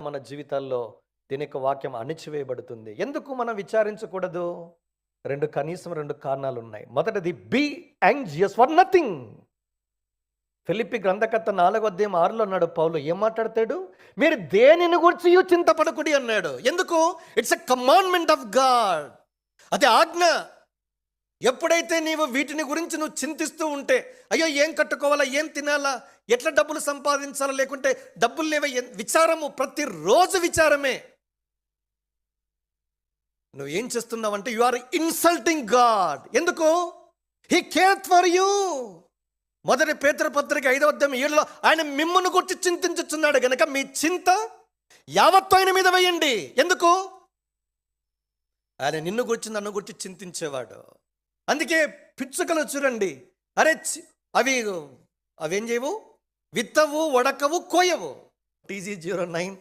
మన జీవితాల్లో దీని యొక్క వాక్యం అణిచివేయబడుతుంది. ఎందుకు మనం విచారించకూడదు? కనీసం 2 కారణాలు ఉన్నాయి. మొదటిది, బీ యాంగ్జియస్ ఫర్ నథింగ్. ఫిలిప్పి గ్రంథకర్త 4:6 అన్నాడు పౌలు. ఏం మాట్లాడతాడు? మీరు దేనిని గురించి చింతపడకుడి అన్నాడు. ఎందుకు? It's a commandment of God. అది ఆజ్ఞ. ఎప్పుడైతే నీవు వీటిని గురించి నువ్వు చింతిస్తూ ఉంటే, అయ్యో ఏం కట్టుకోవాలా, ఏం తినాలా, ఎట్లా డబ్బులు సంపాదించాలా, లేకుంటే డబ్బులు లేవే, విచారము, ప్రతిరోజు విచారమే. నువ్వు ఏం చేస్తున్నావంటే యు ఆర్ ఇన్సల్టింగ్ గాడ్. ఎందుకు? He cares for you. మొదటి పేతురు పత్రిక 5:7 ఆయన మిమ్మును గురించి చింతించుచున్నాడు గనక మీ చింత యావత్తు ఆయన మీద వేయండి. ఎందుకు? ఆయన నిన్ను గురించి నన్ను గురించి చింతించేవాడు. అందుకే పిచ్చుకలు చూడండి, అరే అవేం చేయవు, విత్తవు, వడకవు, కోయవు. TG09